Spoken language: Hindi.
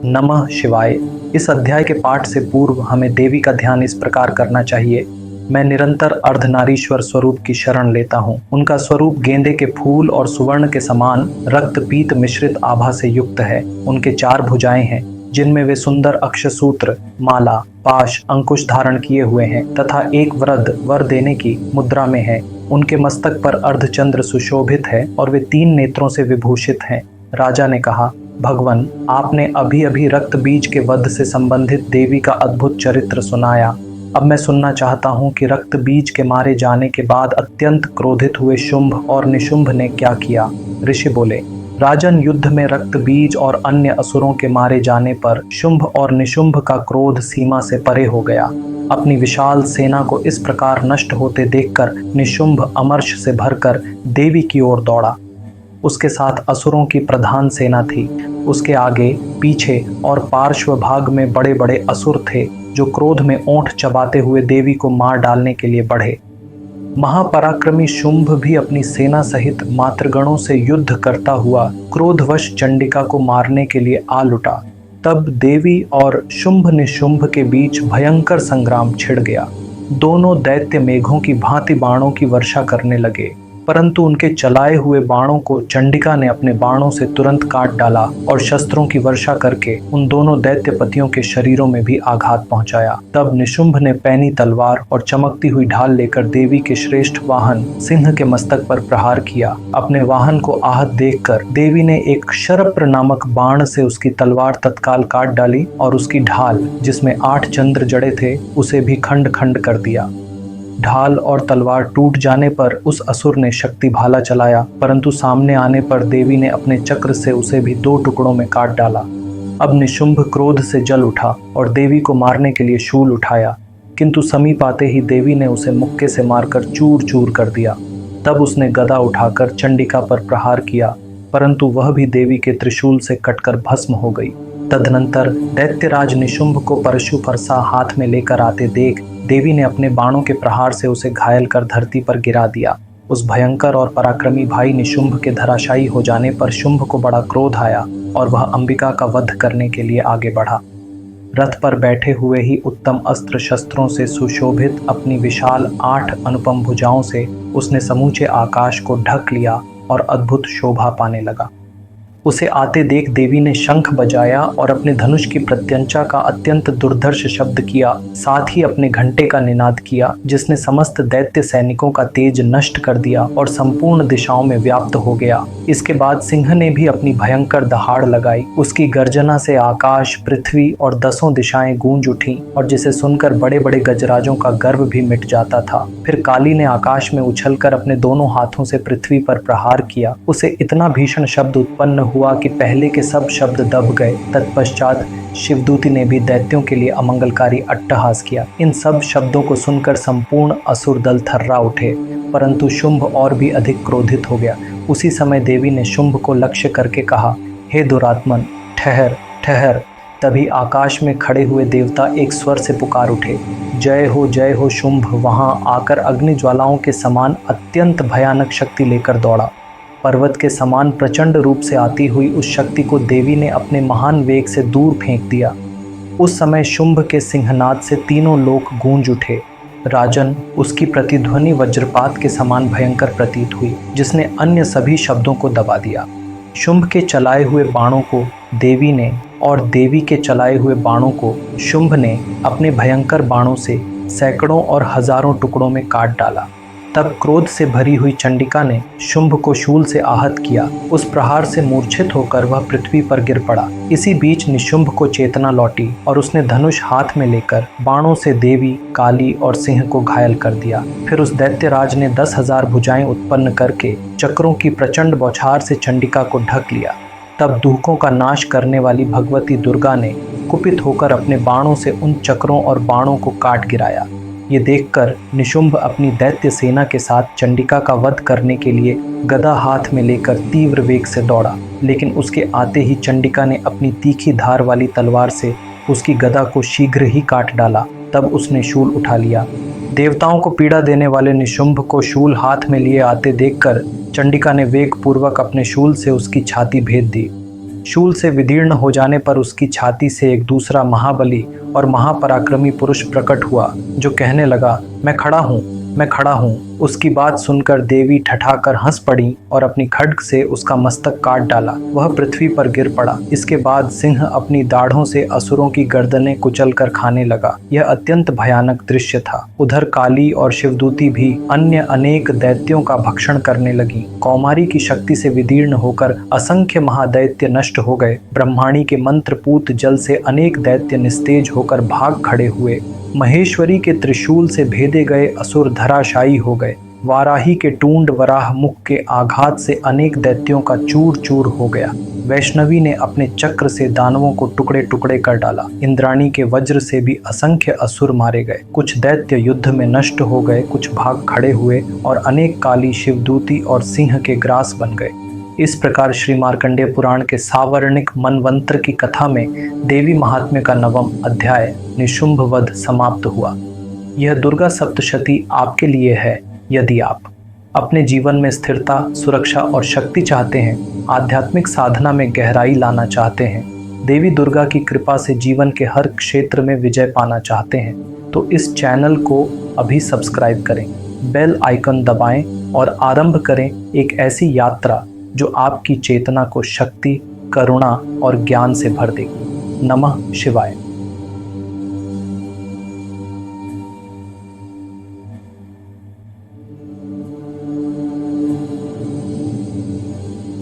नमः शिवाय। इस अध्याय के पाठ से पूर्व हमें देवी का ध्यान इस प्रकार करना चाहिए। मैं निरंतर अर्धनारीश्वर स्वरूप की शरण लेता हूँ। उनका स्वरूप गेंदे के फूल और सुवर्ण के समान रक्त पीत मिश्रित आभा से युक्त है। उनके 4 भुजाएं हैं जिनमें वे सुंदर अक्षसूत्र, माला, पाश, अंकुश धारण किए हुए हैं तथा एक वृद्ध वर देने की मुद्रा में है। उनके मस्तक पर अर्धचंद्र सुशोभित है और वे 3 नेत्रों से विभूषित हैं। राजा ने कहा, भगवन, आपने अभी अभी रक्त बीज के वध से संबंधित देवी का अद्भुत चरित्र सुनाया। अब मैं सुनना चाहता हूँ कि रक्त बीज के मारे जाने के बाद अत्यंत क्रोधित हुए शुंभ और निशुंभ ने क्या किया। ऋषि बोले, राजन, युद्ध में रक्त बीज और अन्य असुरों के मारे जाने पर शुंभ और निशुंभ का क्रोध सीमा से परे हो गया। अपनी विशाल सेना को इस प्रकार नष्ट होते देखकर निशुंभ अमर्ष से भरकर देवी की ओर दौड़ा। उसके साथ असुरों की प्रधान सेना थी। उसके आगे, पीछे और पार्श्व भाग में बड़े बड़े असुर थे जो क्रोध में ओंठ चबाते हुए देवी को मार डालने के लिए बढ़े। महापराक्रमी शुंभ भी अपनी सेना सहित मातृगणों से युद्ध करता हुआ क्रोधवश चंडिका को मारने के लिए आ लुटा। तब देवी और शुंभ निशुंभ के बीच भयंकर संग्राम छिड़ गया। दोनों दैत्य मेघों की भांति बाणों की वर्षा करने लगे, परंतु उनके चलाए हुए बाणों को चंडिका ने अपने बाणों से तुरंत काट डाला और शस्त्रों की वर्षा करके उन दोनों दैत्यपतियों के शरीरों में भी आघात पहुंचाया। तब निशुंभ ने पैनी तलवार और चमकती हुई ढाल लेकर देवी के श्रेष्ठ वाहन सिंह के मस्तक पर प्रहार किया। अपने वाहन को आहत देखकर देवी ने एक शरप्र नामक बाण से उसकी तलवार तत्काल काट डाली और उसकी ढाल, जिसमें 8 चंद्र जड़े थे, उसे भी खंड खंड कर दिया। ढाल और तलवार टूट जाने पर उस असुर ने शक्ति भाला चलाया, परंतु सामने आने पर देवी ने अपने चक्र से उसे भी 2 टुकड़ों में काट डाला। अब निशुंभ क्रोध से जल उठा और देवी को मारने के लिए शूल उठाया, किंतु समीप आते ही देवी ने उसे मुक्के से मारकर चूर चूर कर दिया। तब उसने गदा उठाकर चंडिका पर प्रहार किया, परंतु वह भी देवी के त्रिशूल से कटकर भस्म हो गई। तदनंतर दैत्यराज निशुंभ को परशु फरसा हाथ में लेकर आते देख देवी ने अपने बाणों के प्रहार से उसे घायल कर धरती पर गिरा दिया। उस भयंकर और पराक्रमी भाई निशुंभ के धराशायी हो जाने पर शुंभ को बड़ा क्रोध आया और वह अंबिका का वध करने के लिए आगे बढ़ा। रथ पर बैठे हुए ही उत्तम अस्त्र शस्त्रों से सुशोभित अपनी विशाल 8 अनुपम भुजाओं से उसने समूचे आकाश को ढक लिया और अद्भुत शोभा पाने लगा। उसे आते देख देवी ने शंख बजाया और अपने धनुष की प्रत्यंचा का अत्यंत दुर्धर्ष शब्द किया। साथ ही अपने घंटे का निनाद किया, जिसने समस्त दैत्य सैनिकों का तेज नष्ट कर दिया और संपूर्ण दिशाओं में व्याप्त हो गया। इसके बाद सिंह ने भी अपनी भयंकर दहाड़ लगाई। उसकी गर्जना से आकाश, पृथ्वी और 10 दिशाएं गूंज उठी और जिसे सुनकर बड़े बड़े गजराजों का गर्व भी मिट जाता था। फिर काली ने आकाश में उछलकर अपने दोनों हाथों से पृथ्वी पर प्रहार किया। उसे इतना भीषण शब्द उत्पन्न हुआ कि पहले के सब शब्द दब गए। तत्पश्चात शिवदूती ने भी दैत्यों के लिए अमंगलकारी अट्टहास किया। इन सब शब्दों को सुनकर संपूर्ण असुर दल थर्रा उठे, परंतु शुंभ और भी अधिक क्रोधित हो गया। उसी समय देवी ने शुंभ को लक्ष्य करके कहा, हे दुरात्मन, ठहर ठहर। तभी आकाश में खड़े हुए देवता एक स्वर से पुकार उठे, जय हो शुंभ। वहां आकर अग्नि ज्वालाओं के समान अत्यंत भयानक शक्ति लेकर दौड़ा। पर्वत के समान प्रचंड रूप से आती हुई उस शक्ति को देवी ने अपने महान वेग से दूर फेंक दिया। उस समय शुंभ के सिंहनाद से तीनों लोक गूंज उठे। राजन, उसकी प्रतिध्वनि वज्रपात के समान भयंकर प्रतीत हुई, जिसने अन्य सभी शब्दों को दबा दिया। शुंभ के चलाए हुए बाणों को देवी ने और देवी के चलाए हुए बाणों को शुंभ ने अपने भयंकर बाणों से सैकड़ों और हजारों टुकड़ों में काट डाला। तब क्रोध से भरी हुई चंडिका ने शुंभ को शूल से आहत किया। उस प्रहार से मूर्छित होकर वह पृथ्वी पर गिर पड़ा। इसी बीच निशुंभ को चेतना लौटी और उसने धनुष हाथ में लेकर बाणों से देवी, काली और सिंह को घायल कर दिया। फिर उस दैत्यराज ने 10,000 भुजाएं उत्पन्न करके चक्रों की प्रचंड बौछार से चंडिका को ढक लिया। तब दुखों का नाश करने वाली भगवती दुर्गा ने कुपित होकर अपने बाणों से उन चक्रों और बाणों को काट गिराया। ये देखकर निशुंभ अपनी दैत्य सेना के साथ चंडिका का वध करने के लिए गदा हाथ में लेकर तीव्र वेग से दौड़ा, लेकिन उसके आते ही चंडिका ने अपनी तीखी धार वाली तलवार से उसकी गदा को शीघ्र ही काट डाला। तब उसने शूल उठा लिया। देवताओं को पीड़ा देने वाले निशुंभ को शूल हाथ में लिए आते देखकर चंडिका ने वेग पूर्वक अपने शूल से उसकी छाती भेद दी। शूल से विदीर्ण हो जाने पर उसकी छाती से एक दूसरा महाबली और महापराक्रमी पुरुष प्रकट हुआ, जो कहने लगा, मैं खड़ा हूँ, मैं खड़ा हूँ। उसकी बात सुनकर देवी ठठाकर हंस पड़ी और अपनी खड्ग से उसका मस्तक काट डाला। वह पृथ्वी पर गिर पड़ा। इसके बाद सिंह अपनी दाढ़ों से असुरों की गर्दनें कुचल कर खाने लगा। यह अत्यंत भयानक दृश्य था। उधर काली और शिवदूती भी अन्य अनेक दैत्यों का भक्षण करने लगी। कौमारी की शक्ति से विदीर्ण होकर असंख्य महादैत्य नष्ट हो गए। ब्रह्माणी के मंत्रपूत जल से अनेक दैत्य निस्तेज होकर भाग खड़े हुए। महेश्वरी के त्रिशूल से भेदे गए असुर धराशायी हो गए। वाराही के टूंड वराह मुख के आघात से अनेक दैत्यों का चूर चूर हो गया। वैष्णवी ने अपने चक्र से दानवों को टुकड़े टुकड़े कर डाला। इंद्राणी के वज्र से भी असंख्य असुर मारे गए। कुछ दैत्य युद्ध में नष्ट हो गए, कुछ भाग खड़े हुए और अनेक काली, शिवदूती और सिंह के ग्रास बन गए। इस प्रकार श्री मार्कंडेय पुराण के सावर्णिक मनवंतर की कथा में देवी महात्म्य का 9वां अध्याय निशुंभ वध समाप्त हुआ। यह दुर्गा सप्तशती आपके लिए है। यदि आप अपने जीवन में स्थिरता, सुरक्षा और शक्ति चाहते हैं, आध्यात्मिक साधना में गहराई लाना चाहते हैं, देवी दुर्गा की कृपा से जीवन के हर क्षेत्र में विजय पाना चाहते हैं, तो इस चैनल को अभी सब्सक्राइब करें, बेल आइकन दबाएं और आरंभ करें एक ऐसी यात्रा जो आपकी चेतना को शक्ति, करुणा और ज्ञान से भर देगी। नमः शिवाय।